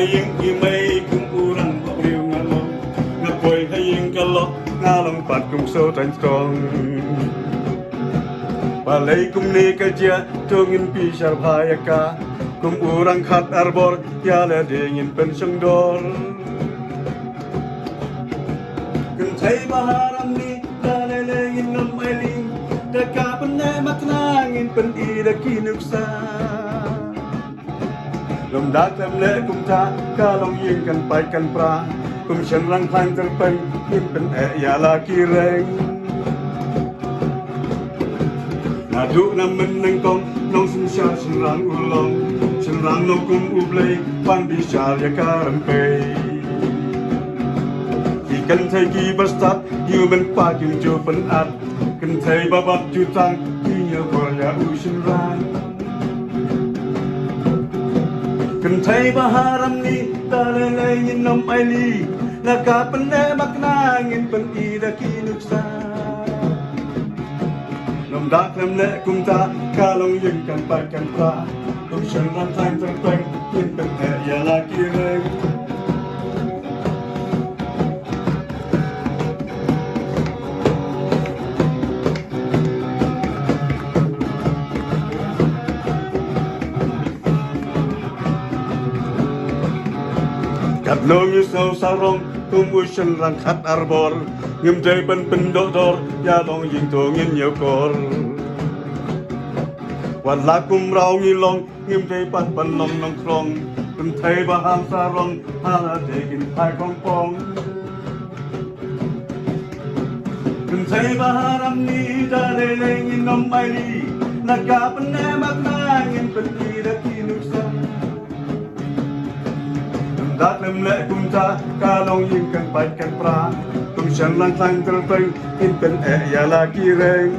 haying imay kung urang pabriw nga long nga po'y haying kalok nga lang pat kung so tan strong palay kum ni kajia tungin pisar bhaya ka kum urang khat arbor yala dingin pensyong dor kun thay baharam ni lalelengin ngam ailing dakapan na maknangin pen ida kinuksa lom dak lem le kum ta ka long yin kan pai kan pra kum chen rang phang ter pen yin pen yala kireng Nadu naman ng kong nong sinsya sinrang ulong sinrang nong kum ublay pan bisyal ya karampay Ikan thay ki bastat human pa kim jo pen at kan thay babak jutang kinya korya u sinrang kan thay baharam ni talalay nom aili nakapan na maknangin pen ida kinuksa Nông đắc lem lệ cùng ta ca long yên cần bài cần pha Công chân răng thanh tân quanh Yên bình hệ ya la kia rênh Cắt lông như sâu sao rong Tung ui chân răng khát arbor Ngâm dây bên bên đổ đor Ya long yên tổ nghiên nhiều cor Quạt lá cung rau nghi long Ngâm dây bắt bần lòng nông krong Tum thay bà ham sa rong Hà la đề gin thai kong pong Tum thay bà haram ni Da lê lê ngin nom ai li Nakapan na makna ngin pen ida kinuksa Dak lem lệ kum ta ka long yin kan pai kan pra kum chan lang tang ter pen in pen ya la ki reng